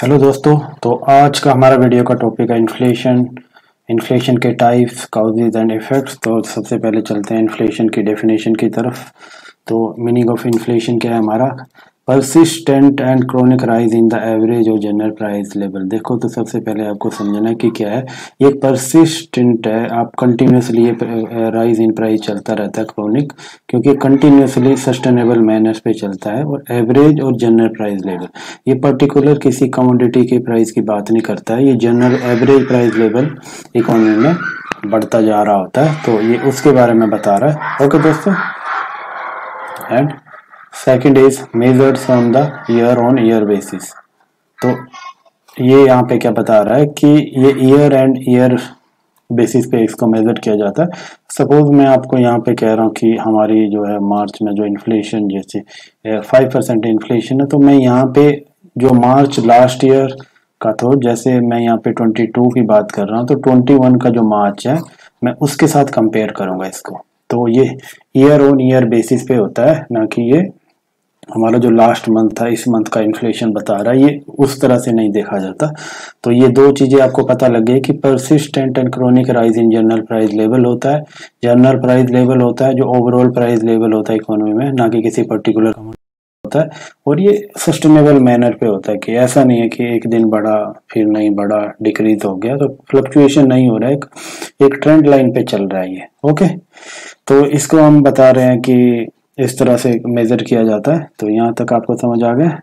Hello दोस्तों। तो आज का हमारा वीडियो का टॉपिक है इन्फ्लेशन के टाइप्स, काउजेज एंड इफेक्ट्स। तो सबसे पहले चलते हैं इन्फ्लेशन की डेफिनेशन की तरफ। तो मीनिंग ऑफ इन्फ्लेशन क्या है हमारा? Persistent and chronic rise in the average और जनरल प्राइस लेवल। देखो, तो सबसे पहले आपको समझना है कि क्या है ये परसिस्टेंट है। आप कंटिन्यूसली ये राइज इन प्राइस चलता रहता है क्रोनिक, क्योंकि कंटिन्यूसली सस्टेनेबल मैनर्स पे चलता है। और एवरेज और जनरल प्राइस लेवल, ये पर्टिकुलर किसी कमोडिटी के प्राइस की बात नहीं करता है, ये general average price level economy में बढ़ता जा रहा होता है। तो ये उसके बारे में बता रहा है। ओके दोस्तों। And second is measured on the year on year basis. तो ये यहाँ पे क्या बता रहा है कि ये ईयर एंड ईयर बेसिस पे इसको मेजर किया जाता है। सपोज मैं आपको यहाँ पे कह रहा हूँ कि हमारी जो है मार्च में जो इन्फ्लेशन जैसे 5% इन्फ्लेशन है, तो मैं यहाँ पे जो मार्च लास्ट ईयर का था, जैसे मैं यहाँ पे 22 की बात कर रहा हूँ, तो 21 का जो मार्च है मैं उसके साथ कंपेयर करूंगा इसको। तो ये ईयर ऑन ईयर बेसिस पे होता है, ना कि ये हमारा जो लास्ट मंथ था इस मंथ का इन्फ्लेशन बता रहा है, ये उस तरह से नहीं देखा जाता। तो ये दो चीजें आपको पता लग गई कि persistent and chronic rise in general price level होता है। जनरल प्राइस लेवल होता है जो ओवरऑल प्राइस लेवल होता है इकोनॉमी में, ना कि किसी पर्टिकुलर होता है। और ये सस्टेनेबल मैनर पे होता है, कि ऐसा नहीं है कि एक दिन बढ़ा फिर नहीं बढ़ा, डिक्रीज हो गया, तो फ्लक्चुएशन नहीं हो रहा है, एक ट्रेंड लाइन पे चल रहा है ये। ओके, तो इसको हम बता रहे हैं कि इस तरह से मेजर किया जाता है। तो यहाँ तक आपको समझ आ गया।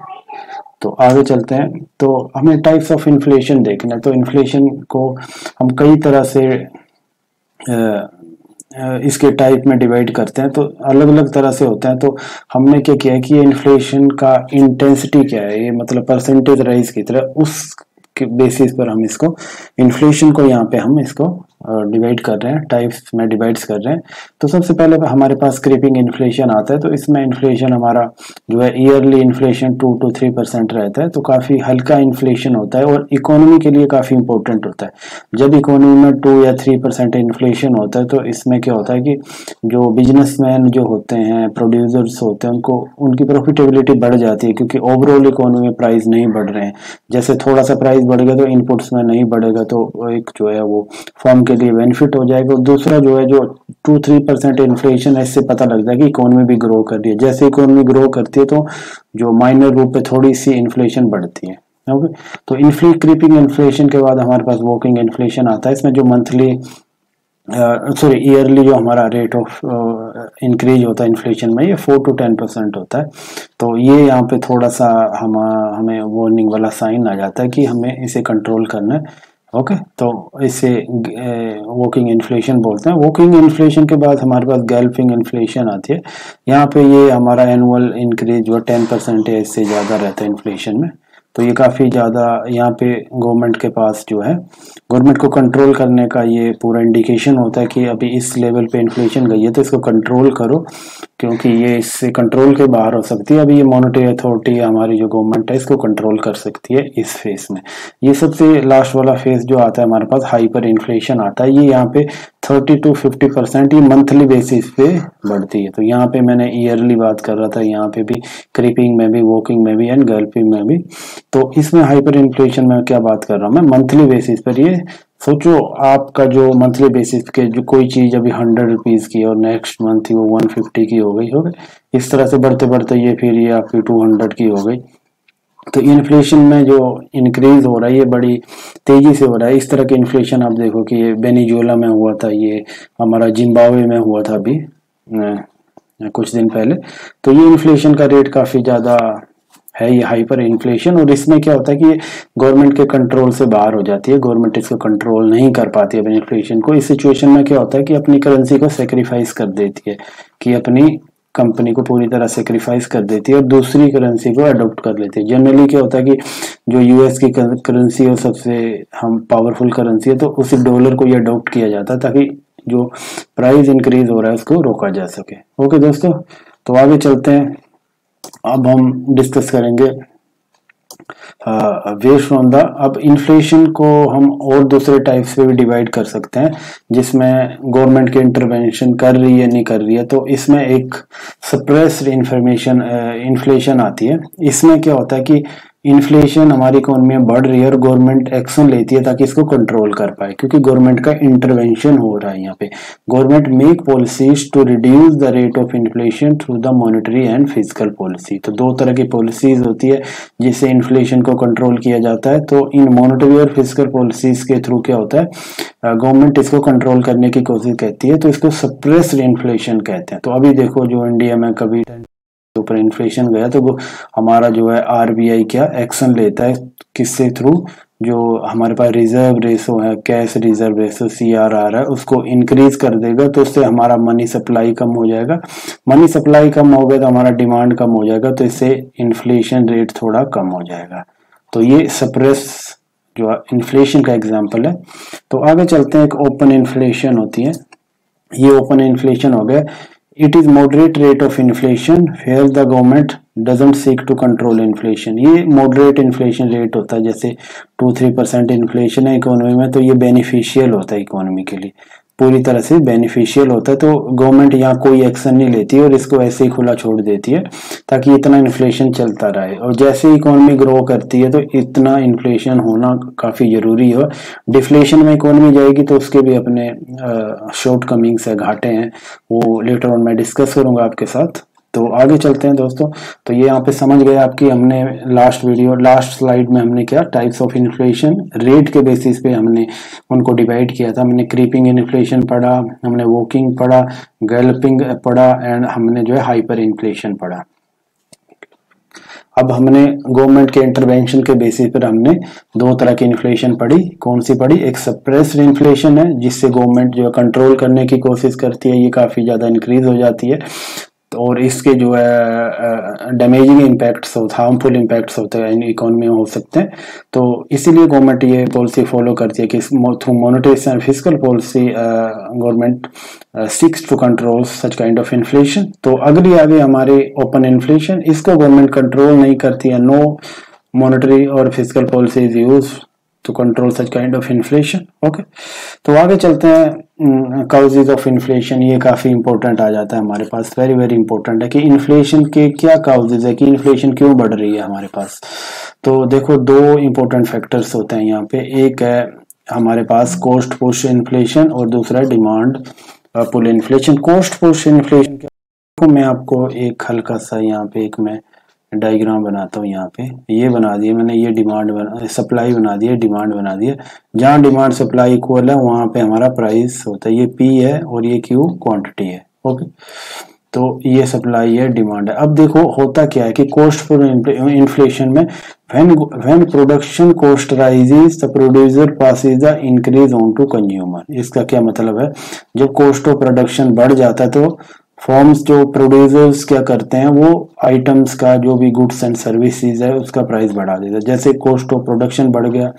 तो आगे चलते हैं। तो हमें टाइप्स ऑफ इन्फ्लेशन देखना है। तो इन्फ्लेशन को हम कई तरह से इसके टाइप में डिवाइड करते हैं, तो अलग अलग तरह से होते हैं। तो हमने क्या किया है कि ये इन्फ्लेशन का इंटेंसिटी क्या है, ये मतलब परसेंटेज राइज की तरह, उस बेसिस पर हम इसको इन्फ्लेशन को यहाँ पे हम इसको डिवाइड कर रहे हैं, टाइप्स में डिवाइड्स कर रहे हैं। तो सबसे पहले हमारे पास क्रीपिंग इन्फ्लेशन आता है। तो इसमें इन्फ्लेशन हमारा जो है ईयरली इन्फ्लेशन 2 to 3% रहता है, तो काफी हल्का इन्फ्लेशन होता है और इकोनॉमी के लिए काफी इंपॉर्टेंट होता है। जब इकोनॉमी में 2 या 3% इन्फ्लेशन होता है, तो इसमें क्या होता है कि जो बिजनेसमैन जो होते हैं, प्रोड्यूसर्स होते हैं, उनको उनकी प्रॉफिटेबिलिटी बढ़ जाती है, क्योंकि ओवरऑल इकोनॉमी में प्राइस नहीं बढ़ रहे हैं। जैसे थोड़ा सा प्राइस बढ़ेगा तो इनपुट्स में नहीं बढ़ेगा, तो एक जो है वो फर्म के लिए बेनिफिट हो जाएगा। और दूसरा जो है जो 2-3% इन्फ्लेशन है, इससे पता लगता है कि इकोनॉमी भी ग्रो कर रही है। जैसे इकोनॉमी ग्रो करती है तो जो माइनर रूप पे थोड़ी सी इन्फ्लेशन बढ़ती है। ओके, तो क्रीपिंग इन्फ्लेशन के बाद हमारे पास वॉकिंग इन्फ्लेशन आता है। इसमें जो मंथली ईयरली जो हमारा रेट ऑफ इंक्रीज होता है इन्फ्लेशन में, ये 4 to 10% होता है। तो ये यहाँ पे थोड़ा सा हमें वार्निंग वाला साइन आ जाता है कि हमें इसे कंट्रोल करना है। ओके, तो इसे वॉकिंग इन्फ्लेशन बोलते हैं। वॉकिंग इन्फ्लेशन के बाद हमारे पास गैल्पिंग इन्फ्लेशन आती है। यहाँ पे ये हमारा एनुअल इंक्रीज जो 10% है, इससे ज़्यादा रहता है इन्फ्लेशन में। तो ये काफ़ी ज़्यादा यहाँ पे गवर्नमेंट के पास जो है, गवर्नमेंट को कंट्रोल करने का ये पूरा इंडिकेशन होता है कि अभी इस लेवल पे इन्फ्लेशन गई है, तो इसको कंट्रोल करो, क्योंकि ये इससे कंट्रोल के बाहर हो सकती है। अभी ये मॉनेटरी अथॉरिटी हमारी जो गवर्नमेंट है, इसको कंट्रोल कर सकती है इस फेज में। ये सबसे लास्ट वाला फेज जो आता है हमारे पास, हाइपर इन्फ्लेशन आता है। ये यहाँ पे 30 to 50% ये मंथली बेसिस पे बढ़ती है। तो यहाँ पे मैंने ईयरली बात कर रहा था, यहाँ पे भी क्रीपिंग में भी, वॉकिंग में भी एंड गल्पिंग में भी। तो इसमें हाइपर इन्फ्लेशन में क्या बात कर रहा हूँ मैं, मंथली बेसिस पर। ये सोचो आपका जो मंथली बेसिस के जो कोई चीज अभी 100 रुपीज की और नेक्स्ट मंथ ही वो 150 की हो गई इस तरह से बढ़ते बढ़ते ये फिर ये आपकी 200 की हो गई। तो इन्फ्लेशन में जो इंक्रीज हो रहा है ये बड़ी तेजी से हो रहा है। इस तरह के इन्फ्लेशन आप देखो कि ये वेनेजुएला में हुआ था, ये हमारा जिम्बाब्वे में हुआ था अभी कुछ दिन पहले। तो ये इन्फ्लेशन का रेट काफी ज्यादा है, ये हाइपर इन्फ्लेशन। और इसमें क्या होता है कि गवर्नमेंट के कंट्रोल से बाहर हो जाती है, गवर्नमेंट इसको कंट्रोल नहीं कर पाती है इन्फ्लेशन को। इस सिचुएशन में क्या होता है कि अपनी करेंसी को सेक्रीफाइस कर देती है, कि अपनी कंपनी को पूरी तरह सेक्रीफाइस कर देती है और दूसरी करेंसी को अडॉप्ट कर लेती है। जनरली क्या होता है कि जो यूएस की करेंसी है सबसे हम पावरफुल करेंसी है, तो उसी डॉलर को ये अडॉप्ट किया जाता है ताकि जो प्राइस इंक्रीज हो रहा है उसको रोका जा सके। ओके दोस्तों, तो आगे चलते हैं। अब हम डिस्कस करेंगे वेज फ्रॉम द। अब इन्फ्लेशन को हम और दूसरे टाइप्स पे भी डिवाइड कर सकते हैं, जिसमें गवर्नमेंट की इंटरवेंशन कर रही है नहीं कर रही है। तो इसमें एक सप्रेस्ड इन्फॉर्मेशन इन्फ्लेशन आती है। इसमें क्या होता है कि इन्फ्लेशन हमारी इकोनॉमी में बढ़ रही है और गवर्नमेंट एक्शन लेती है ताकि इसको कंट्रोल कर पाए, क्योंकि गवर्नमेंट का इंटरवेंशन हो रहा है यहाँ पे। Government make policies to reduce the rate of inflation through the monetary and physical policy. तो दो तरह की पॉलिसीज होती है जिससे इन्फ्लेशन को कंट्रोल किया जाता है। तो इन मॉनेटरी और फिजिकल पॉलिसीज के थ्रू क्या होता है, गवर्नमेंट इसको कंट्रोल करने की कोशिश करती है, तो इसको सप्रेस्ड इन्फ्लेशन कहते हैं। तो अभी देखो जो इंडिया में कभी ऊपर इन्फ्लेशन गया तो हमारा जो है आरबीआई क्या एक्शन लेता है, किससे थ्रू, जो हमारे पास रिजर्व रेशो है, कैश रिजर्व रेशो CRR है, उसको इंक्रीज कर देगा। तो इससे हमारा मनी सप्लाई कम हो जाएगा, मनी सप्लाई कम हो गया तो हमारा डिमांड कम हो जाएगा, तो इससे इन्फ्लेशन रेट थोड़ा कम हो जाएगा। तो ये सप्रेस जो इन्फ्लेशन का एग्जाम्पल है। तो आगे चलते हैं, एक ओपन इन्फ्लेशन होती है। ये ओपन इन्फ्लेशन हो गया, it is moderate rate of inflation where the government doesn't seek to control inflation. ये मॉडरेट इन्फ्लेशन रेट होता है, जैसे 2-3% इन्फ्लेशन है इकोनॉमी में, तो ये बेनिफिशियल होता है इकोनॉमी के लिए, पूरी तरह से बेनिफिशियल होता है। तो गवर्नमेंट यहाँ कोई एक्शन नहीं लेती और इसको ऐसे ही खुला छोड़ देती है ताकि इतना इन्फ्लेशन चलता रहे। और जैसे इकोनॉमी ग्रो करती है तो इतना इन्फ्लेशन होना काफी जरूरी है। डिफ्लेशन में इकोनॉमी जाएगी तो उसके भी अपने शॉर्ट कमिंग्स है, घाटे हैं, वो लेटर ऑन मैं डिस्कस करूंगा आपके साथ। तो आगे चलते हैं दोस्तों। तो ये यहाँ पे समझ गए आपकी, हमने लास्ट स्लाइड में हमने क्या टाइप्स ऑफ इन्फ्लेशन रेट के बेसिस पे हमने उनको डिवाइड किया था। हमने क्रीपिंग इन्फ्लेशन पढ़ा, हमने वॉकिंग पढ़ा, गैलपिंग पढ़ा एंड हमने जो है हाइपर इन्फ्लेशन पढ़ा। अब हमने गवर्नमेंट के इंटरवेंशन के बेसिस पर हमने दो तरह की इन्फ्लेशन पढ़ी। कौन सी पढ़ी, एक सप्रेस्ड इन्फ्लेशन है जिससे गवर्नमेंट जो है कंट्रोल करने की कोशिश करती है, ये काफी ज्यादा इंक्रीज हो जाती है और इसके जो है डैमेजिंग इम्पैक्ट्स हार्मफुल इम्पैक्ट्स होते हैं इकोनॉमी में हो सकते हैं। तो इसीलिए गवर्नमेंट ये पॉलिसी फॉलो करती है कि through monetary and physical policy government seeks to control such kind of inflation. तो अगली आगे हमारे ओपन इन्फ्लेशन, इसको गवर्नमेंट कंट्रोल नहीं करती है, नो मॉनेटरी और physical policy is use to control such kind of inflation. Okay, तो आगे चलते हैं, काउजेज ऑफ इन्फ्लेशन। ये काफी इंपॉर्टेंट आ जाता है हमारे पास, वेरी वेरी इंपॉर्टेंट है कि इन्फ्लेशन के क्या काउजेज है, कि इन्फ्लेशन क्यों बढ़ रही है हमारे पास। तो देखो दो इंपॉर्टेंट फैक्टर्स होते हैं यहाँ पे, एक है हमारे पास कॉस्ट पुश इन्फ्लेशन और दूसरा demand pull inflation. Cost push inflation क्या, मैं आपको एक हल्का सा यहाँ पे एक मैं डायग्राम बनाता हूँ। यहाँ पे ये बना दिया मैंने, ये डिमांड सप्लाई बना दिया, डिमांड बना दिया। जहाँ डिमांड सप्लाई इक्वल है वहां पे हमारा प्राइस होता है, ये P है और ये Q क्वांटिटी है। ओके, तो ये सप्लाई है, डिमांड है। अब देखो होता क्या है कि कॉस्ट फॉर इन्फ्लेशन में when production cost rises the producer passes the increase on to consumer. इसका क्या मतलब है, जब कॉस्ट ऑफ प्रोडक्शन बढ़ जाता है तो फॉर्म्स जो प्रोड्यूसर्स क्या करते हैं, वो आइटम्स का जो भी गुड्स एंड सर्विसेज है उसका प्राइस बढ़ा देता है। जैसे कॉस्ट ऑफ प्रोडक्शन बढ़ गया,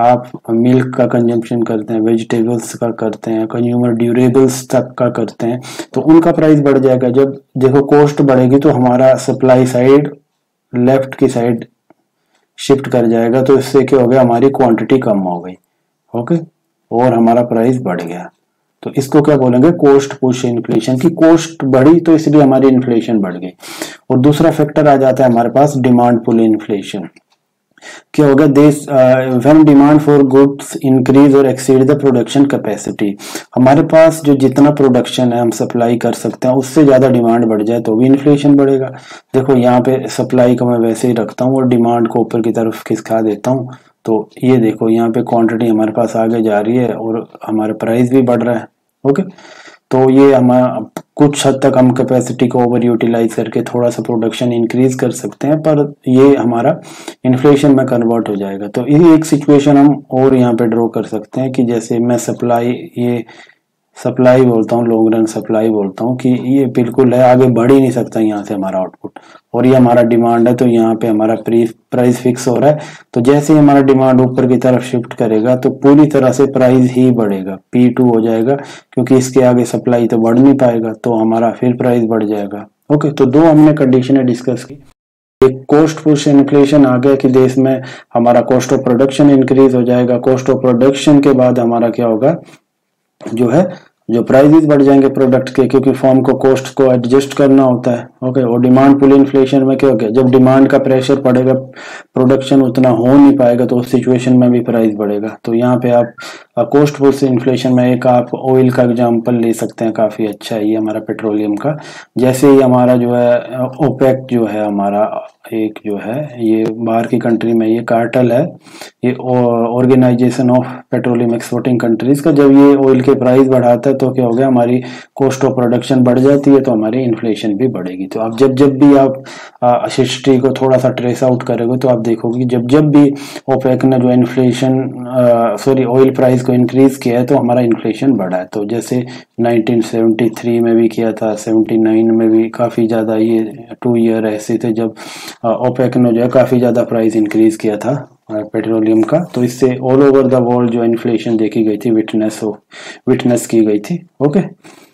आप मिल्क का कंजम्पशन करते हैं, वेजिटेबल्स का करते हैं, कंज्यूमर ड्यूरेबल्स तक का करते हैं, तो उनका प्राइस बढ़ जाएगा। जब देखो कॉस्ट बढ़ेगी तो हमारा सप्लाई साइड लेफ्ट की साइड शिफ्ट कर जाएगा, तो इससे क्या हो गया, हमारी क्वांटिटी कम हो गई। ओके, और हमारा प्राइस बढ़ गया। तो इसको क्या बोलेंगे, कॉस्ट पुश इन्फ्लेशन, की कॉस्ट बढ़ी तो इसलिए हमारी इन्फ्लेशन बढ़ गई। और दूसरा फैक्टर आ जाता है हमारे पास डिमांड पुल इन्फ्लेशन। क्या होगा, this when demand for goods increase और एक्सीड द प्रोडक्शन कैपेसिटी। हमारे पास जो जितना प्रोडक्शन है हम सप्लाई कर सकते हैं उससे ज्यादा डिमांड बढ़ जाए तो भी इन्फ्लेशन बढ़ेगा। देखो यहाँ पे सप्लाई को मैं वैसे ही रखता हूँ और डिमांड को ऊपर की तरफ खिसका देता हूँ। तो ये देखो यहाँ पे क्वांटिटी हमारे पास आगे जा रही है और हमारा प्राइस भी बढ़ रहा है। ओके, तो ये हमारा कुछ हद तक हम कैपेसिटी को ओवर यूटिलाइज करके थोड़ा सा प्रोडक्शन इंक्रीज कर सकते हैं, पर ये हमारा इन्फ्लेशन में कन्वर्ट हो जाएगा। तो ये एक सिचुएशन हम और यहाँ पे ड्रॉ कर सकते हैं कि जैसे मैं सप्लाई बोलता हूँ, लॉन्ग रन सप्लाई बोलता हूँ कि ये बिल्कुल है, आगे बढ़ ही नहीं सकता यहाँ से हमारा आउटपुट, और ये हमारा डिमांड है। तो यहाँ पे हमारा प्राइस फिक्स हो रहा है, तो जैसे ही हमारा डिमांड ऊपर की तरफ शिफ्ट करेगा तो पूरी तरह से प्राइस ही बढ़ेगा, P2 हो जाएगा, क्योंकि इसके आगे सप्लाई तो बढ़ नहीं पाएगा, तो हमारा फिर प्राइस बढ़ जाएगा। ओके, तो दो हमने कंडीशनें डिस्कस की। एक कॉस्ट पुश इन्फ्लेशन आ गया कि देश में हमारा कॉस्ट ऑफ प्रोडक्शन इंक्रीज हो जाएगा। कॉस्ट ऑफ प्रोडक्शन के बाद हमारा क्या होगा, जो है जो प्राइसेस बढ़ जाएंगे प्रोडक्ट के, क्योंकि फर्म को कॉस्ट को एडजस्ट करना होता है। ओके, और डिमांड पुल इन्फ्लेशन में क्या हो गया, जब डिमांड का प्रेशर पड़ेगा, प्रोडक्शन उतना हो नहीं पाएगा, तो उस सिचुएशन में भी प्राइस बढ़ेगा। तो यहाँ पे आप कॉस्ट पुल इन्फ्लेशन में एक आप ऑयल का एग्जांपल ले सकते हैं, काफी अच्छा है ये हमारा पेट्रोलियम का। जैसे ही हमारा जो है ओपेक जो है हमारा एक जो है ये बाहर की कंट्री में ये कार्टेल है, ये organisation of petroleum exporting countries का, जब ये ऑयल के प्राइस बढ़ाता है तो क्या हो गया, हमारी कॉस्ट ऑफ प्रोडक्शन बढ़ जाती है, तो हमारी इन्फ्लेशन भी बढ़ेगी। तो आप जब भी आप हिस्ट्री को थोड़ा सा ट्रेस आउट करोगे तो आप देखोगे जब भी ओपेक ने जो इन्फ्लेशन ऑयल प्राइस को इंक्रीज किया है तो हमारा इन्फ्लेशन बढ़ा है। तो जैसे 1973 में भी किया था, 79 में भी काफ़ी ज़्यादा, ये 2 ईयर ऐसे थे जब ओपेक ने जो है काफ़ी ज़्यादा प्राइस इंक्रीज किया था पेट्रोलियम का। तो इससे ऑल ओवर द वर्ल्ड जो इन्फ्लेशन देखी गई थी, विटनेस की गई थी। ओके,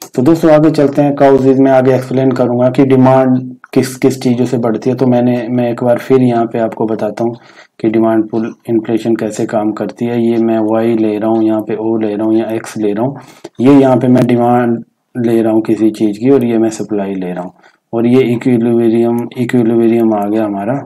तो दोस्तों आगे चलते हैं। काउजेज में आगे एक्सप्लेन करूंगा कि डिमांड किस किस चीज़ों से बढ़ती है। तो मैं एक बार फिर यहाँ पे आपको बताता हूँ कि डिमांड पुल इन्फ्लेशन कैसे काम करती है। ये मैं वाई ले रहा हूँ, यहाँ पे ओ ले रहा हूँ या एक्स ले रहा हूँ। ये यहाँ पे मैं डिमांड ले रहा हूँ किसी चीज़ की, और ये मैं सप्लाई ले रहा हूँ, और ये इक्विलिब्रियम आ गया हमारा,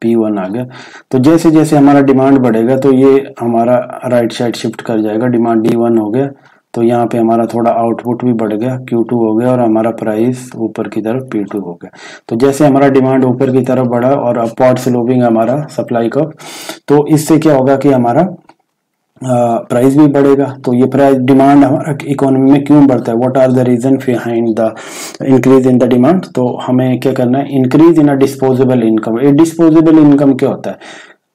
P1 आ गया। तो जैसे जैसे हमारा डिमांड बढ़ेगा तो ये हमारा राइट साइड शिफ्ट कर जाएगा। डिमांड D1 हो गया तो यहाँ पे हमारा थोड़ा आउटपुट भी बढ़ गया, Q2 हो गया, और हमारा प्राइस ऊपर की तरफ P2 हो गया। तो जैसे हमारा डिमांड ऊपर की तरफ बढ़ा और अपवर्ड स्लोपिंग हमारा सप्लाई का, तो इससे क्या होगा कि हमारा प्राइस भी बढ़ेगा। तो ये प्राइस डिमांड हमारा इकोनॉमी में क्यों बढ़ता है, what are the reason behind the increase in the demand. तो हमें क्या करना है, increase in a disposable income. ये डिस्पोजेबल इनकम क्या होता है,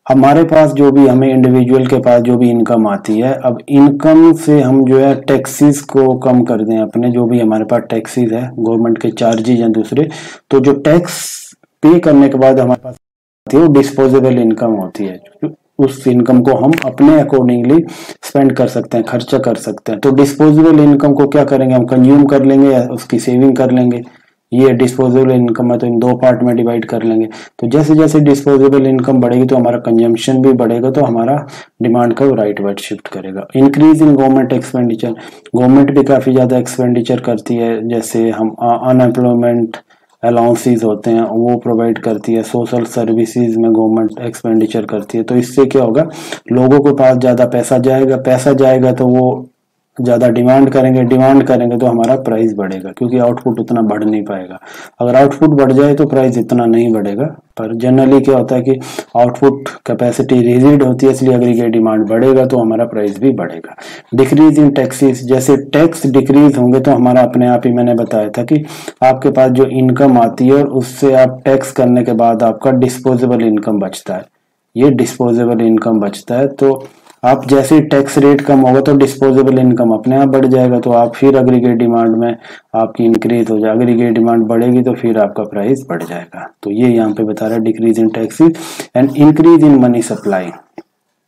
हमारे पास जो भी, हमें इंडिविजुअल के पास जो भी इनकम आती है, अब इनकम से हम जो है टैक्सेस को कम कर दें, अपने जो भी हमारे पास टैक्सेस है, गवर्नमेंट के चार्जेस हैं दूसरे, तो जो टैक्स पे करने के बाद हमारे पास आती है वो डिस्पोजेबल इनकम होती है। उस इनकम को हम अपने अकॉर्डिंगली स्पेंड कर सकते हैं, खर्चा कर सकते हैं। तो डिस्पोजेबल इनकम को क्या करेंगे, हम कंज्यूम कर लेंगे या उसकी सेविंग कर लेंगे। ये डिस्पोजेबल इनकम है तो इन दो पार्ट में डिवाइड कर लेंगे। तो जैसे जैसे डिस्पोजेबल इनकम बढ़ेगी तो हमारा कंजम्पशन भी बढ़ेगा, तो हमारा डिमांड का राइट वाइट शिफ्ट करेगा। Increase in government expenditure, government भी काफी ज्यादा एक्सपेंडिचर करती है, जैसे हम अनएम्प्लॉयमेंट अलाउंसेस होते हैं वो प्रोवाइड करती है, सोशल सर्विसेज में गवर्नमेंट एक्सपेंडिचर करती है। तो इससे क्या होगा, लोगों के पास ज्यादा पैसा जाएगा तो वो ज्यादा डिमांड करेंगे तो हमारा प्राइस बढ़ेगा, क्योंकि आउटपुट उतना बढ़ नहीं पाएगा। अगर आउटपुट बढ़ जाए तो प्राइस इतना नहीं बढ़ेगा, पर जनरली क्या होता है कि आउटपुट कैपेसिटी रिजिड होती है, इसलिए एग्रीगेट डिमांड बढ़ेगा तो हमारा प्राइस भी बढ़ेगा। डिक्रीज इन टैक्सेस, जैसे टैक्स डिक्रीज होंगे तो हमारा अपने आप ही, मैंने बताया था कि आपके पास जो इनकम आती है और उससे आप टैक्स करने के बाद आपका डिस्पोजेबल इनकम बचता है, ये डिस्पोजेबल इनकम बचता है। तो आप जैसे टैक्स रेट कम होगा तो डिस्पोजेबल इनकम अपने आप बढ़ जाएगा, तो आप फिर एग्रीगेट डिमांड में आपकी इंक्रीज हो जाएगी, एग्रीगेट डिमांड बढ़ेगी तो फिर आपका प्राइस बढ़ जाएगा। तो ये यहाँ पे बता रहा है decrease in taxes and increase in money supply.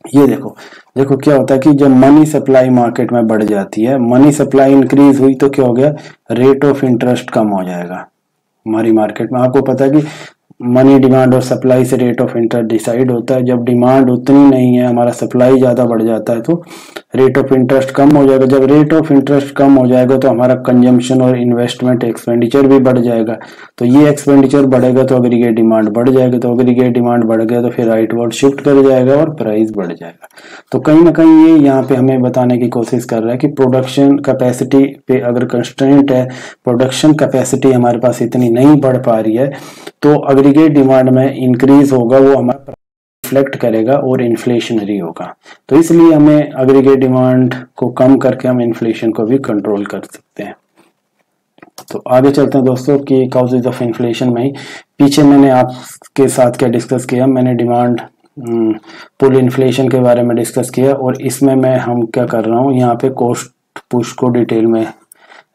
ये देखो क्या होता है कि जब मनी सप्लाई मार्केट में बढ़ जाती है, मनी सप्लाई इंक्रीज हुई तो क्या हो गया, रेट ऑफ इंटरेस्ट कम हो जाएगा हमारी मार्केट में। आपको पता है कि मनी डिमांड और सप्लाई से रेट ऑफ इंटरेस्ट डिसाइड होता है। जब डिमांड उतनी नहीं है, हमारा सप्लाई ज्यादा बढ़ जाता है तो रेट ऑफ इंटरेस्ट कम हो जाएगा। जब रेट ऑफ इंटरेस्ट कम हो जाएगा तो हमारा कंजम्पशन और इन्वेस्टमेंट एक्सपेंडिचर भी बढ़ जाएगा। तो ये एक्सपेंडिचर बढ़ेगा तो एग्रीगेट डिमांड बढ़ जाएगा, तो एग्रीगेट डिमांड बढ़ गया तो फिर राइटवर्ड शिफ्ट कर जाएगा और प्राइस बढ़ जाएगा। तो कहीं ना कहीं ये यहाँ पे हमें बताने की कोशिश कर रहा है कि प्रोडक्शन कैपेसिटी पे अगर कंस्ट्रेंट है, प्रोडक्शन कैपेसिटी हमारे पास इतनी नहीं बढ़ पा रही है, तो एग्रीगेट डिमांड में इंक्रीज होगा, वो हमारा रिफ्लेक्ट करेगा और इन्फ्लेशनरी होगा। तो इसलिए हमें एग्रीगेट डिमांड को कम करके हम इन्फ्लेशन को भी कंट्रोल कर सकते हैं। तो आगे चलते हैं दोस्तों कि काउजेज ऑफ इन्फ्लेशन में ही पीछे मैंने आपके साथ क्या डिस्कस किया, मैंने डिमांड पुल इन्फ्लेशन के बारे में डिस्कस किया, और इसमें मैं हम क्या कर रहा हूँ, यहाँ पे कॉस्ट पुश को डिटेल में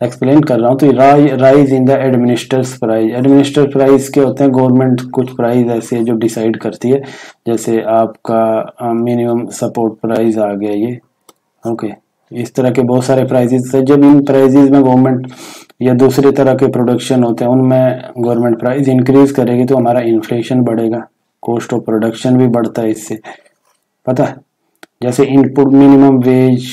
एक्सप्लेन कर रहा हूँ। तो rise in the administrative price के होते हैं, गवर्नमेंट कुछ प्राइस ऐसे है जो डिसाइड करती है, जैसे आपका मिनिमम सपोर्ट प्राइस आ गया ये। ओके, इस तरह के बहुत सारे प्राइजेस है। जब इन प्राइजेस में गवर्नमेंट या दूसरे तरह के प्रोडक्शन होते हैं उनमें गवर्नमेंट प्राइस इंक्रीज करेगी तो हमारा इन्फ्लेशन बढ़ेगा, कॉस्ट ऑफ प्रोडक्शन भी बढ़ता है इससे, पता है। जैसे इनपुट मिनिमम वेज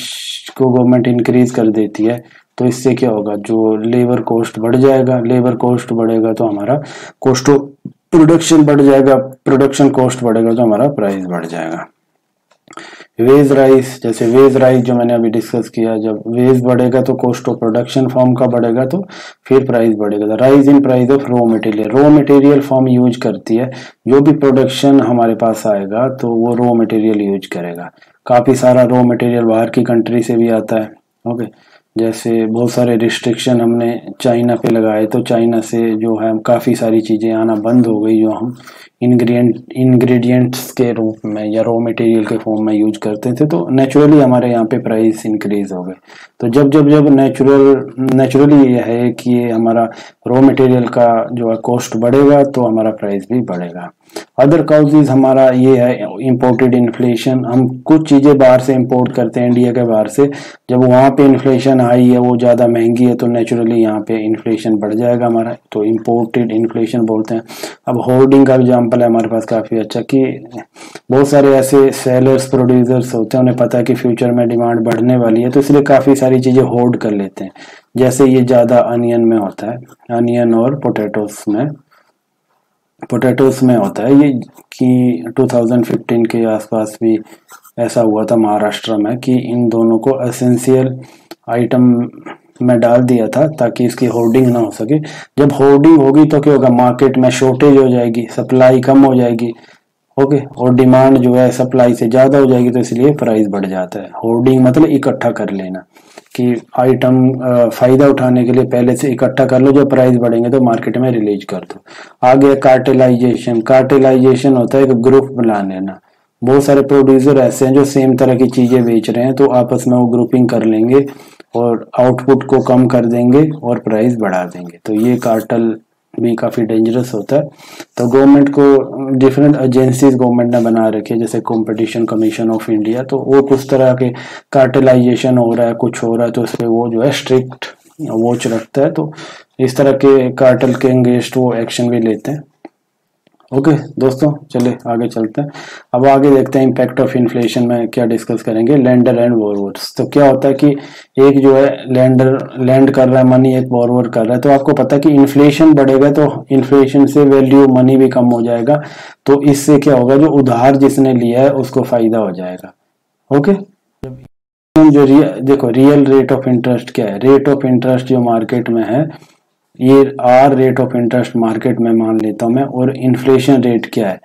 को गवर्नमेंट इंक्रीज कर देती है तो इससे क्या होगा, जो लेबर कॉस्ट बढ़ जाएगा, लेबर कॉस्ट बढ़ेगा तो हमारा कॉस्ट ऑफ प्रोडक्शन बढ़ जाएगा, प्रोडक्शन कॉस्ट बढ़ेगा तो हमारा प्राइस बढ़ जाएगा। वेज राइज, जैसे वेज राइज जो मैंने अभी डिस्कस किया, जब वेज बढ़ेगा तो कॉस्ट ऑफ प्रोडक्शन फॉर्म का बढ़ेगा तो फिर प्राइस बढ़ेगा। Rise in price of raw material, raw material form use करती है, जो भी प्रोडक्शन हमारे पास आएगा तो वो रॉ मटेरियल यूज करेगा। काफी सारा रॉ मटेरियल बाहर की कंट्री से भी आता है। ओके, जैसे बहुत सारे रिस्ट्रिक्शन हमने चाइना पे लगाए तो चाइना से जो है काफ़ी सारी चीज़ें आना बंद हो गई, जो हम इंग्रेडिएंट्स के रूप में या रॉ मटेरियल के फॉर्म में यूज करते थे, तो नेचुरली हमारे यहाँ पे प्राइस इंक्रीज हो गए। तो जब जब जब नेचुरली ये है कि ये हमारा रॉ मटेरियल का जो है कॉस्ट बढ़ेगा तो हमारा प्राइस भी बढ़ेगा। अदर काउजेज हमारा ये है इंपोर्टेड इन्फ्लेशन, हम कुछ चीज़ें बाहर से इंपोर्ट करते हैं इंडिया के बाहर से, जब वहाँ पे इन्फ्लेशन हाई है, वो ज़्यादा महंगी है, तो नेचुरली यहाँ पे इन्फ्लेशन बढ़ जाएगा हमारा, तो इंपोर्टेड इन्फ्लेशन बोलते हैं। अब होर्डिंग का एग्जांपल है हमारे पास काफ़ी अच्छा, कि बहुत सारे ऐसे सेलर्स प्रोड्यूसर्स होते हैं, उन्हें पता है कि फ्यूचर में डिमांड बढ़ने वाली है, तो इसलिए काफ़ी सारी चीज़ें होल्ड कर लेते हैं। जैसे ये ज़्यादा अनियन में होता है, अनियन और पोटैटोस में होता है ये, कि 2015 के आसपास भी ऐसा हुआ था महाराष्ट्र में, कि इन दोनों को एसेंशियल आइटम में डाल दिया था ताकि इसकी होर्डिंग ना हो सके। जब होर्डिंग होगी तो क्या होगा, मार्केट में शॉर्टेज हो जाएगी, सप्लाई कम हो जाएगी। ओके, और डिमांड जो है सप्लाई से ज़्यादा हो जाएगी, तो इसलिए प्राइस बढ़ जाता है। होर्डिंग मतलब इकट्ठा कर लेना, कि आइटम फायदा उठाने के लिए पहले से इकट्ठा कर लो, जो प्राइस बढ़ेंगे तो मार्केट में रिलीज कर दो। आगे कार्टेलाइजेशन, कार्टेलाइजेशन होता है एक ग्रुप बना लेना। बहुत सारे प्रोड्यूसर ऐसे हैं जो सेम तरह की चीजें बेच रहे हैं, तो आपस में वो ग्रुपिंग कर लेंगे और आउटपुट को कम कर देंगे और प्राइस बढ़ा देंगे, तो ये कार्टेल भी काफी डेंजरस होता है। तो गवर्नमेंट को डिफरेंट एजेंसीज गवर्नमेंट ने बना रखी है, जैसे कंपटीशन कमीशन ऑफ इंडिया, तो वो कुछ तरह के कार्टेलाइजेशन हो रहा है, कुछ हो रहा है, तो उस पर वो जो है स्ट्रिक्ट वॉच रखता है, तो इस तरह के कार्टेल के अगेंस्ट वो एक्शन भी लेते हैं। ओके दोस्तों, चलिए आगे चलते हैं। अब आगे देखते हैं इम्पैक्ट ऑफ इन्फ्लेशन में क्या डिस्कस करेंगे, लेंडर एंड बोरोवर्स। तो क्या होता है कि एक जो है लेंडर लैंड कर रहा है मनी, एक बोरोवर कर रहा है, तो आपको पता है कि इन्फ्लेशन बढ़ेगा तो इन्फ्लेशन से वैल्यू मनी भी कम हो जाएगा, तो इससे क्या होगा, जो उधार जिसने लिया है उसको फायदा हो जाएगा। ओके, जो देखो रियल रेट ऑफ इंटरेस्ट क्या है, रेट ऑफ इंटरेस्ट जो मार्केट में है, ये R rate of interest market में मान लेता हूं मैं, और इन्फ्लेशन रेट क्या है।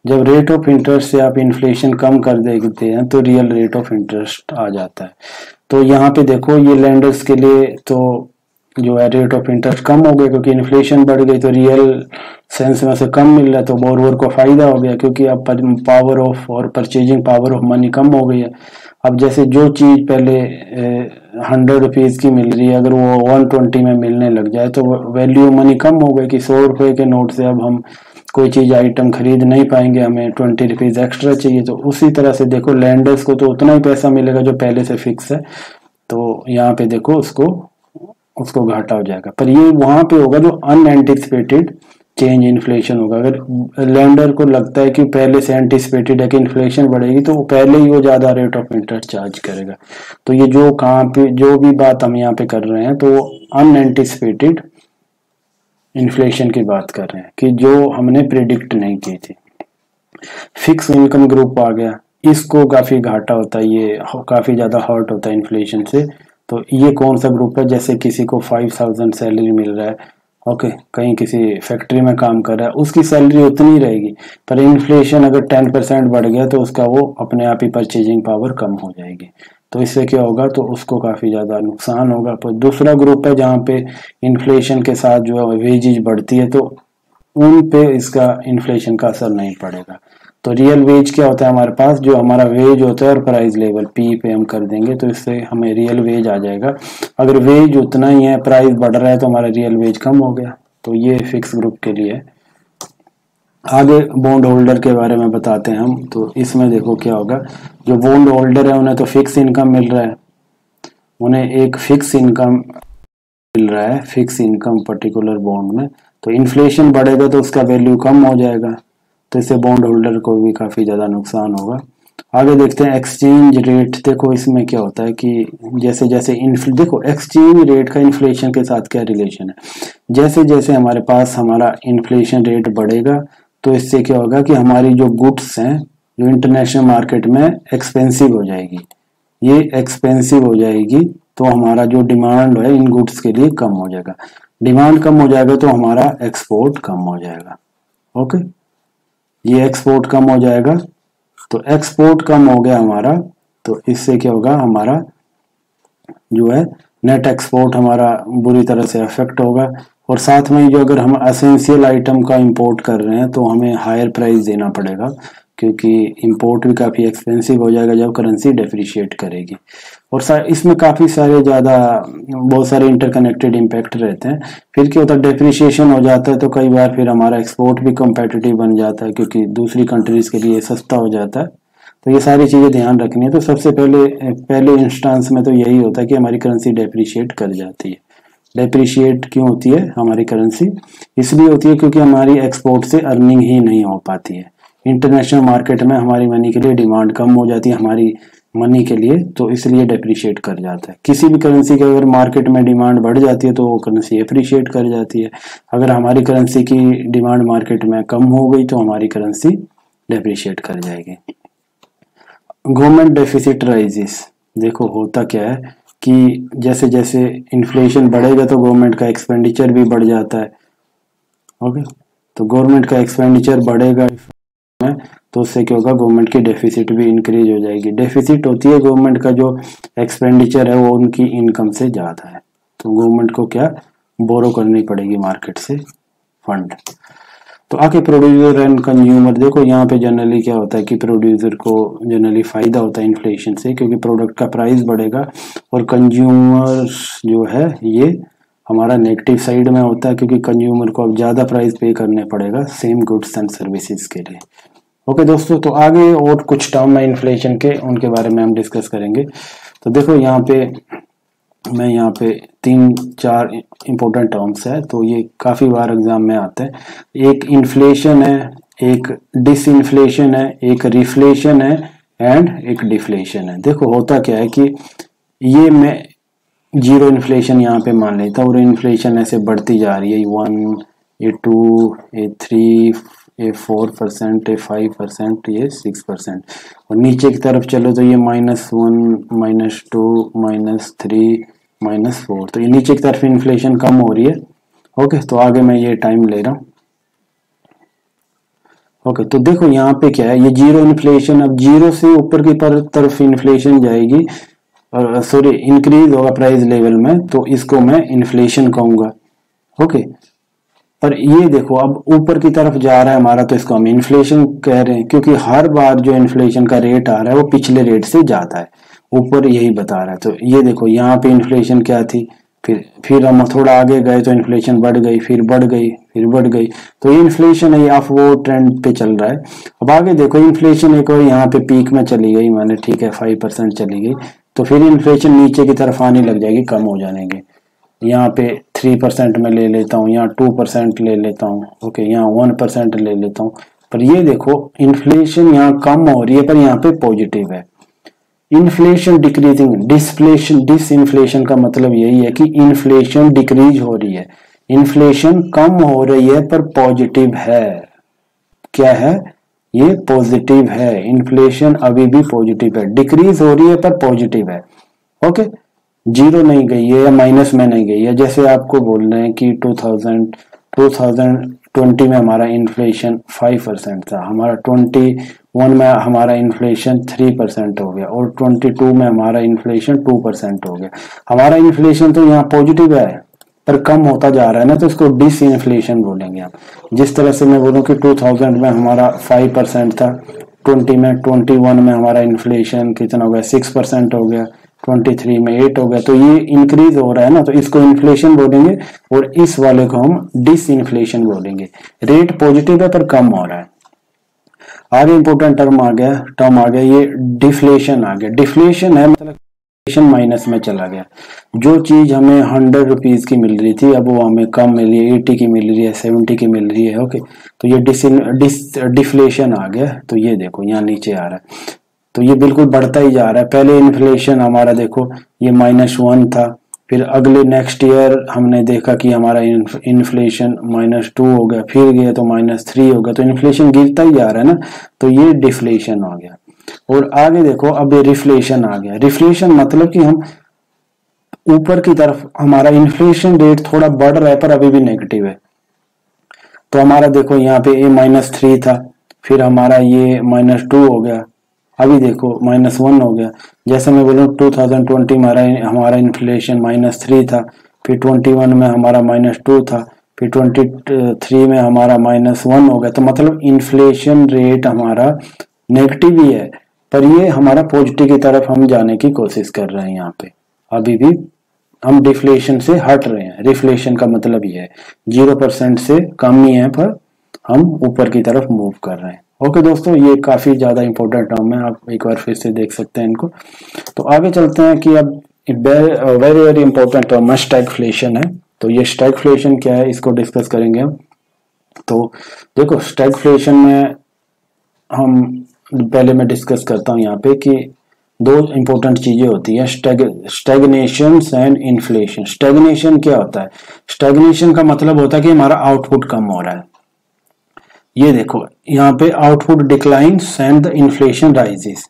जब रेट ऑफ इंटरेस्ट से आप इन्फ्लेशन कम कर देते हैं तो रियल रेट ऑफ इंटरेस्ट आ जाता है। तो यहाँ पे देखो ये लैंडर्स के लिए तो जो है रेट ऑफ इंटरेस्ट कम हो गया, क्योंकि इन्फ्लेशन बढ़ गई, तो रियल सेंस में से कम मिल रहा है, तो बोरोवर को फायदा हो गया, क्योंकि अब पावर ऑफ और परचेजिंग पावर ऑफ मनी कम हो गई है। अब जैसे जो चीज पहले 100 रुपीज की मिल रही है, अगर वो 120 में मिलने लग जाए तो वैल्यू मनी कम हो गई, कि 100 रुपए के नोट से अब हम कोई चीज आइटम खरीद नहीं पाएंगे, हमें 20 रुपीज एक्स्ट्रा चाहिए। तो उसी तरह से देखो लैंडर्स को तो उतना ही पैसा मिलेगा जो पहले से फिक्स है, तो यहाँ पे देखो उसको घाटा हो जाएगा। पर ये वहां पे होगा जो अनएंटिसिपेटेड चेंज इन्फ्लेशन होगा। अगर लैंडर को लगता है कि पहले से एंटिसिपेटेड है कि इन्फ्लेशन बढ़ेगी, तो पहले ही वो ज्यादा रेट ऑफ इंटरेस्ट चार्ज करेगा। तो ये जो कहाँ पे जो भी बात हम यहाँ पे कर रहे हैं, तो वो अनएंटिसिपेटेड इन्फ्लेशन की बात कर रहे हैं, कि जो हमने प्रिडिक्ट नहीं की थी। फिक्स इनकम ग्रुप आ गया, इसको काफी घाटा होता है, ये काफी ज्यादा हर्ट होता है इन्फ्लेशन से। तो ये कौन सा ग्रुप है, जैसे किसी को 5000 सैलरी मिल रहा है, ओके, कहीं किसी फैक्ट्री में काम कर रहा है, उसकी सैलरी उतनी रहेगी, पर इन्फ्लेशन अगर 10% बढ़ गया तो उसका वो अपने आप ही परचेजिंग पावर कम हो जाएगी। तो इससे क्या होगा, तो उसको काफी ज्यादा नुकसान होगा। पर दूसरा ग्रुप है जहाँ पे इन्फ्लेशन के साथ जो है वेजेज बढ़ती है, तो उन पे इसका इन्फ्लेशन का असर नहीं पड़ेगा। तो रियल वेज क्या होता है हमारे पास, जो हमारा वेज होता है और प्राइस लेवल पी पे हम कर देंगे, तो इससे हमें रियल वेज आ जाएगा। अगर वेज उतना ही है, प्राइस बढ़ रहा है, तो हमारा रियल वेज कम हो गया। तो ये फिक्स ग्रुप के लिए है। आगे बॉन्ड होल्डर के बारे में बताते हैं हम। तो इसमें देखो क्या होगा, जो बॉन्ड होल्डर है उन्हें तो फिक्स इनकम मिल रहा है, उन्हें एक फिक्स इनकम मिल रहा है, फिक्स इनकम पर्टिकुलर बॉन्ड में। तो इन्फ्लेशन बढ़ेगा तो उसका वैल्यू कम हो जाएगा, तो इससे बॉन्ड होल्डर को भी काफी ज्यादा नुकसान होगा। आगे देखते हैं एक्सचेंज रेट। देखो इसमें क्या होता है कि जैसे जैसे देखो एक्सचेंज रेट का इन्फ्लेशन के साथ क्या रिलेशन है। जैसे जैसे हमारे पास हमारा इन्फ्लेशन रेट बढ़ेगा तो इससे क्या होगा कि हमारी जो गुड्स हैं जो इंटरनेशनल मार्केट में एक्सपेंसिव हो जाएगी, ये एक्सपेंसिव हो जाएगी तो हमारा जो डिमांड है इन गुड्स के लिए कम हो जाएगा। डिमांड कम हो जाएगा तो हमारा एक्सपोर्ट कम हो जाएगा। ओके, ये एक्सपोर्ट कम हो जाएगा तो एक्सपोर्ट कम हो गया हमारा, तो इससे क्या होगा हमारा जो है नेट एक्सपोर्ट हमारा बुरी तरह से अफेक्ट होगा। और साथ में जो अगर हम एसेंशियल आइटम का इंपोर्ट कर रहे हैं तो हमें हायर प्राइस देना पड़ेगा, क्योंकि इंपोर्ट भी काफ़ी एक्सपेंसिव हो जाएगा जब करेंसी डेप्रिशिएट करेगी। और इसमें काफ़ी सारे बहुत सारे इंटरकनेक्टेड इम्पैक्ट रहते हैं। फिर क्या होता है, डेप्रिशिएशन हो जाता है तो कई बार फिर हमारा एक्सपोर्ट भी कम्पेटिटिव बन जाता है, क्योंकि दूसरी कंट्रीज़ के लिए सस्ता हो जाता है। तो ये सारी चीज़ें ध्यान रखनी है। तो सबसे पहले इंस्टांस में तो यही होता है कि हमारी करेंसी डेप्रिशिएट कर जाती है। डेप्रिशिएट क्यों होती है हमारी करेंसी? इसलिए होती है क्योंकि हमारी एक्सपोर्ट से अर्निंग ही नहीं हो पाती है। इंटरनेशनल मार्केट में हमारी मनी के लिए डिमांड कम हो जाती है हमारी मनी के लिए, तो इसलिए डेप्रिशिएट कर जाता है। किसी भी करेंसी की अगर मार्केट में डिमांड बढ़ जाती है तो वो करेंसी एप्रिशिएट कर जाती है। अगर हमारी करेंसी की डिमांड मार्केट में कम हो गई तो हमारी करेंसी डेप्रिशिएट कर जाएगी। Government deficit rises. देखो होता क्या है कि जैसे जैसे इन्फ्लेशन बढ़ेगा तो गवर्नमेंट का एक्सपेंडिचर भी बढ़ जाता है। ओके, तो गवर्नमेंट का एक्सपेंडिचर बढ़ेगा तो उससे क्या होगा, गवर्नमेंट की डेफिसिट भी इंक्रीज हो जाएगी। डेफिसिट होती है गवर्नमेंट का जो एक्सपेंडिचर है वो उनकी इनकम से ज़्यादा है, तो गवर्नमेंट को क्या बोरो करनी पड़ेगी मार्केट से फंड। तो आगे प्रोड्यूसर एंड कंज्यूमर। देखो यहाँ पे जनरली क्या होता है कि प्रोड्यूसर को जनरली फ़ायदा होता है इन्फ्लेशन से, क्योंकि प्रोडक्ट का प्राइस बढ़ेगा। और कंज्यूमर जो है ये हमारा नेगेटिव साइड में होता है, क्योंकि कंज्यूमर को अब ज़्यादा प्राइस पे करने पड़ेगा सेम गुड्स एंड सर्विसेज के लिए। ओके दोस्तों, तो आगे और कुछ टर्म है इन्फ्लेशन के, उनके बारे में हम डिस्कस करेंगे। तो देखो यहाँ पे 3-4 इम्पोर्टेंट टर्म्स है, तो ये काफ़ी बार एग्जाम में आते हैं। एक इन्फ्लेशन है, एक डिसइन्फ्लेशन है, एक रिफ्लेशन है एंड एक डिफ्लेशन है। देखो होता क्या है कि ये मैं जीरो इन्फ्लेशन यहाँ पे मान लेता हूँ और इन्फ्लेशन ऐसे बढ़ती जा रही है, 1, ये 2, ये 3, ये 4%, ये 5%, ये 6%। और नीचे की तरफ चलो तो ये -1, -2, -3, -4। तो ये नीचे की तरफ इन्फ्लेशन कम हो रही है। ओके, तो आगे मैं ये टाइम ले रहा हूँ। ओके, तो देखो यहाँ पे क्या है, ये जीरो इन्फ्लेशन, अब जीरो से ऊपर की तरफ इन्फ्लेशन जाएगी, सॉरी इंक्रीज होगा प्राइस लेवल में, तो इसको मैं इन्फ्लेशन कहूंगा। ओके, पर ये देखो अब ऊपर की तरफ जा रहा है हमारा, तो इसको हम इन्फ्लेशन कह रहे हैं, क्योंकि हर बार जो इन्फ्लेशन का रेट आ रहा है वो पिछले रेट से ज्यादा है, ऊपर यही बता रहा है। तो ये देखो यहाँ पे इन्फ्लेशन क्या थी, फिर हम थोड़ा आगे गए तो इन्फ्लेशन बढ़ गई, फिर बढ़ गई, फिर बढ़ गई। तो ये इन्फ्लेशन है, आप वो ट्रेंड पे चल रहा है। अब आगे देखो इन्फ्लेशन एक और यहाँ पे पीक में चली गई, माने ठीक है 5% चली गई, तो फिर इन्फ्लेशन नीचे की तरफ आने लग जाएगी, कम हो जाएंगे। यहाँ पे 3% में ले लेता हूँ, यहाँ 2% ले लेता हूँ, ओके, यहाँ 1% ले लेता हूँ। पर ये देखो इन्फ्लेशन यहाँ कम हो रही है, पर यहाँ पे पॉजिटिव है। इन्फ्लेशन डिक्रीजिंग, डिसइन्फ्लेशन का मतलब यही है कि इन्फ्लेशन डिक्रीज हो रही है, इन्फ्लेशन कम हो रही है पर पॉजिटिव है। क्या है ये? पॉजिटिव है। इन्फ्लेशन अभी भी पॉजिटिव है, डिक्रीज हो रही है पर पॉजिटिव है। ओके, जीरो नहीं गई है या माइनस में नहीं गई है। जैसे आपको बोल रहे हैं कि 2020 में हमारा इन्फ्लेशन 5% था, हमारा 21 में हमारा इन्फ्लेशन 3% हो गया, और 22 में हमारा इन्फ्लेशन 2% हो गया। हमारा इन्फ्लेशन तो यहाँ पॉजिटिव है पर कम होता जा रहा है ना, तो इसको डिसइन्फ्लेशन बोलेंगे आप। जिस तरह से मैं बोलूँ कि 2000 में हमारा 5% था, 21 में हमारा इन्फ्लेशन कितना हो गया, 6% हो गया, 23 में 8 हो गया, तो ये इंक्रीज हो रहा है ना, तो इसको इन्फ्लेशन बोलेंगे और इस वाले को हम डिसइन्फ्लेशन बोलेंगे। रेट पॉजिटिव है पर कम हो रहा है। आगे इंपॉर्टेंट टर्म आ गया ये डिफ्लेशन आ गया। डिफ्लेशन है मतलब इन्फ्लेशन माइनस में चला गया। जो चीज हमें 100 रुपीज की मिल रही थी अब वो हमें कम मिल रही है, 80 की मिल रही है, 70 की मिल रही है। ओके, तो ये डिफ्लेशन आ गया। तो ये देखो यहाँ नीचे आ रहा है। तो ये बिल्कुल बढ़ता ही जा रहा है। पहले इन्फ्लेशन हमारा देखो ये -1 था, फिर अगले नेक्स्ट ईयर हमने देखा कि हमारा इन्फ्लेशन -2 हो गया, फिर गया तो -3 हो गया, तो इन्फ्लेशन गिरता ही जा रहा है ना, तो ये डिफ्लेशन हो गया। और आगे देखो अब ये रिफ्लेशन आ गया। रिफ्लेशन मतलब कि हम ऊपर की तरफ हमारा इन्फ्लेशन रेट थोड़ा बढ़ रहा है पर अभी भी नेगेटिव है। तो हमारा देखो यहाँ पे ये -3 था, फिर हमारा ये -2 हो गया, अभी देखो -1 हो गया। जैसे मैं बोलूँ 2020 हमारा इन्फ्लेशन -3 था, फिर 21 में हमारा -2 था, फिर 23 में हमारा -1 हो गया। तो मतलब इन्फ्लेशन रेट हमारा नेगेटिव ही है, पर ये हमारा पॉजिटिव की तरफ हम जाने की कोशिश कर रहे हैं। यहाँ पे अभी भी हम डिफ्लेशन से हट रहे हैं। रिफ्लेशन का मतलब ये है 0% से कम ही है, पर हम ऊपर की तरफ मूव कर रहे हैं। ओके दोस्तों, ये काफी ज्यादा इंपॉर्टेंट टर्म है, आप एक बार फिर से देख सकते हैं इनको। तो आगे चलते हैं कि अब वेरी वेरी इंपॉर्टेंट टर्म है स्टैगफ्लेशन है। तो ये स्टैगफ्लेशन क्या है, इसको डिस्कस करेंगे हम। तो देखो स्टैगफ्लेशन में हम पहले मैं डिस्कस करता हूँ यहाँ पे कि दो इंपॉर्टेंट चीजें होती है, स्टैग्नेशन एंड इन्फ्लेशन। स्टैग्नेशन क्या होता है? स्टैग्नेशन का मतलब होता है कि हमारा आउटपुट कम हो रहा है। ये देखो यहाँ पे output declines and the inflation rises.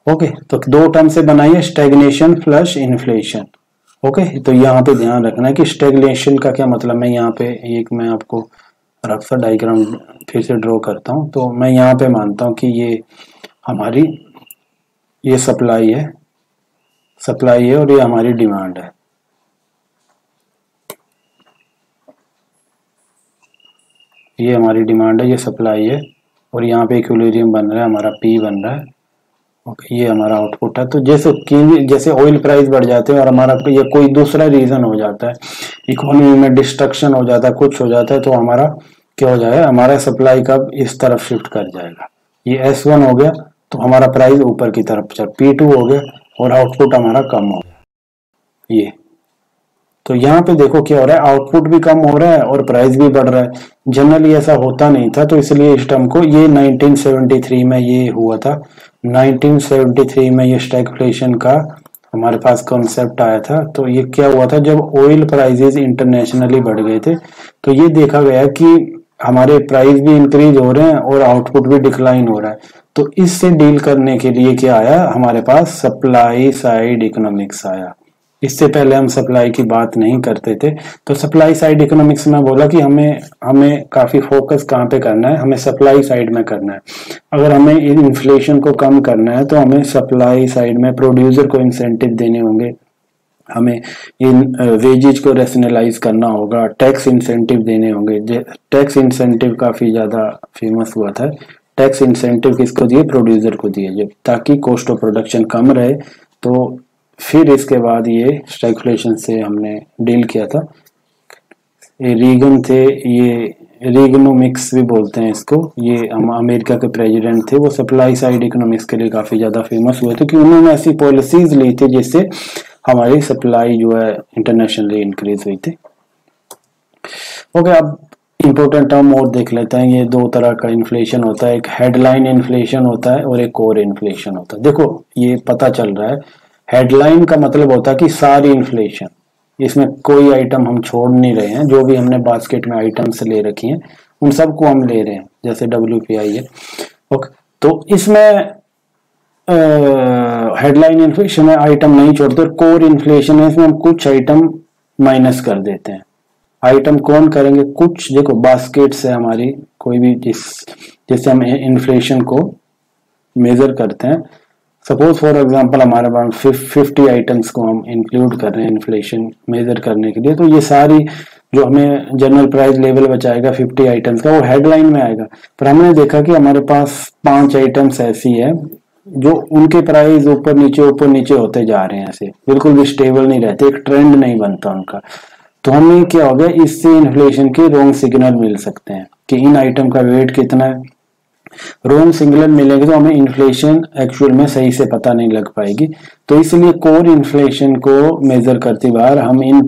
Okay, तो दो टर्म से बनाइए, स्टैग्नेशन प्लस इन्फ्लेशन। ओके, तो यहाँ पे ध्यान रखना है कि स्टैग्नेशन का क्या मतलब। मैं यहाँ पे एक मैं आपको रफ सा डायग्राम फिर से ड्रॉ करता हूँ। तो मैं यहाँ पे मानता हूँ कि ये हमारी ये सप्लाई है और ये हमारी डिमांड है। ये हमारी डिमांड है, ये सप्लाई है, और यहाँ पे इक्विलिब्रियम बन रहा है, हमारा पी बन रहा है। ओके, ये हमारा आउटपुट है। तो जैसे ऑयल प्राइस बढ़ जाते हैं और हमारा ये कोई दूसरा रीजन हो जाता है, इकोनॉमी में डिस्ट्रक्शन हो जाता है, कुछ हो जाता है, तो हमारा क्या हो जाएगा, हमारा सप्लाई का इस तरफ शिफ्ट कर जाएगा। ये S1 हो गया तो हमारा प्राइस ऊपर की तरफ चल, P2 हो गया और आउटपुट हमारा कम हो गया। ये तो यहाँ पे देखो क्या हो रहा है, आउटपुट भी कम हो रहा है और प्राइस भी बढ़ रहा है। जनरली ऐसा होता नहीं था, तो इसलिए इस टर्म को ये 1973 में ये हुआ था। 1973 में ये स्टैगफ्लेशन का हमारे पास कॉन्सेप्ट आया था। तो ये क्या हुआ था, जब ऑयल प्राइसेस इंटरनेशनली बढ़ गए थे, तो ये देखा गया कि हमारे प्राइस भी इंक्रीज हो रहे हैं और आउटपुट भी डिक्लाइन हो रहा है। तो इससे डील करने के लिए क्या आया हमारे पास, सप्लाई साइड इकोनॉमिक्स आया। इससे पहले हम सप्लाई की बात नहीं करते थे। तो सप्लाई साइड इकोनॉमिक्स में बोला कि हमें काफी फोकस कहाँ पे करना है, हमें सप्लाई साइड में करना है। अगर हमें इन्फ्लेशन को कम करना है तो हमें सप्लाई साइड में प्रोड्यूसर को इंसेंटिव देने होंगे, हमें इन वेजेज को रेशनलाइज करना होगा, टैक्स इंसेंटिव देने होंगे। टैक्स इंसेंटिव काफी ज्यादा फेमस हुआ था। टैक्स इंसेंटिव किसको दिए, प्रोड्यूसर को दिए, ताकि कॉस्ट ऑफ प्रोडक्शन कम रहे। तो फिर इसके बाद ये स्टैगफ्लेशन से हमने डील किया था। ये रीगन थे, ये रीगनोमिक्स भी बोलते हैं इसको, ये हम अमेरिका के प्रेसिडेंट थे, वो सप्लाई साइड इकोनॉमिक्स के लिए काफी ज्यादा फेमस हुए थे कि उन्होंने ऐसी पॉलिसीज ली थी जिससे हमारी सप्लाई जो है इंटरनेशनली इंक्रीज हुई थी। ओके, अब इंपॉर्टेंट टर्म और देख लेते हैं। ये दो तरह का इन्फ्लेशन होता है, एक हेडलाइन इन्फ्लेशन होता है और एक कोर इन्फ्लेशन होता है। देखो ये पता चल रहा है, हेडलाइन का मतलब होता है कि सारी इन्फ्लेशन, इसमें कोई आइटम हम छोड़ नहीं रहे हैं, जो भी हमने बास्केट में आइटम्स ले रखी हैं उन सबको हम ले रहे हैं, जैसे WPI है। ओके, तो इसमें हेडलाइन इन्फ्लेशन में आइटम नहीं छोड़ते। कोर इन्फ्लेशन है, इसमें हम कुछ आइटम माइनस कर देते हैं। आइटम कौन करेंगे, कुछ देखो बास्केट से हमारी कोई भी जिससे हम इन्फ्लेशन को मेजर करते हैं। सपोज फॉर एग्जांपल हमारे पास 50 आइटम्स को हम इंक्लूड कर रहे हैं इन्फ्लेशन मेजर करने के लिए, तो ये सारी जो हमें जनरल प्राइस लेवल बचाएगा 50 आइटम्स का, वो हेडलाइन में आएगा। पर हमने देखा कि हमारे पास 5 आइटम्स ऐसी है जो उनके प्राइस ऊपर नीचे होते जा रहे हैं, ऐसे बिल्कुल भी स्टेबल नहीं रहते, एक ट्रेंड नहीं बनता उनका। तो हमें क्या हो गया, इससे इन्फ्लेशन के रॉन्ग सिग्नल मिल सकते हैं कि इन आइटम का वेट कितना है। रॉन्ग सिग्नल मिलेंगे तो हमें इन्फ्लेशन एक्चुअल में सही से पता नहीं लग पाएगी। तो इसलिए कोर इन्फ्लेशन को मेजर करते बार हम इन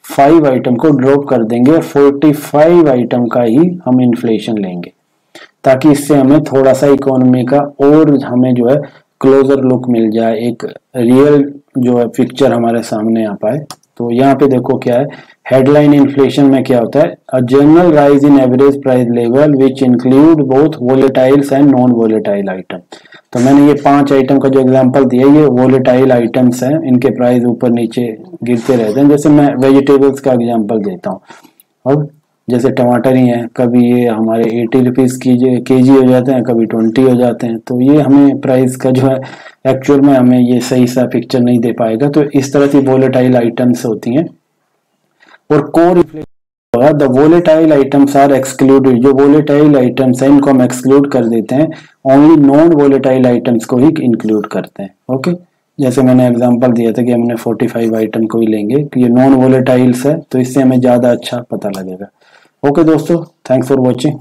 5 आइटम को ड्रॉप कर देंगे, 45 आइटम का ही हम इन्फ्लेशन लेंगे, ताकि इससे हमें थोड़ा सा इकोनॉमी का और हमें जो है क्लोजर लुक मिल जाए, एक रियल जो है पिक्चर हमारे सामने आ पाए। तो यहाँ पे देखो क्या है, हेडलाइन इन्फ्लेशन में क्या होता है, a general rise in average price level which include both volatiles and non volatile item. तो मैंने ये 5 आइटम का जो एग्जांपल दिया, ये वोलेटाइल आइटम्स हैं, इनके प्राइस ऊपर नीचे गिरते रहते हैं। जैसे मैं वेजिटेबल्स का एग्जांपल देता हूँ, अब जैसे टमाटर ही हैं, कभी ये हमारे 80 रुपीज़ केजी हो जाते हैं, कभी 20 हो जाते हैं। तो ये हमें प्राइस का जो है एक्चुअल में हमें ये सही सा पिक्चर नहीं दे पाएगा। तो इस तरह की वोलेटाइल आइटम्स होती हैं। और core inflation, the volatile items are excluded, जो वोलेटाइल आइटम्स हैं इनको हम एक्सक्लूड कर देते हैं, ओनली नॉन वोलेटाइल आइटम्स को ही इंक्लूड करते हैं। ओके, जैसे मैंने एग्जांपल दिया था कि हमने 45 आइटम को ही लेंगे कि ये नॉन वोलेटाइल्स है, तो इससे हमें ज़्यादा अच्छा पता लगेगा। ओके दोस्तों, थैंक्स फॉर वॉचिंग।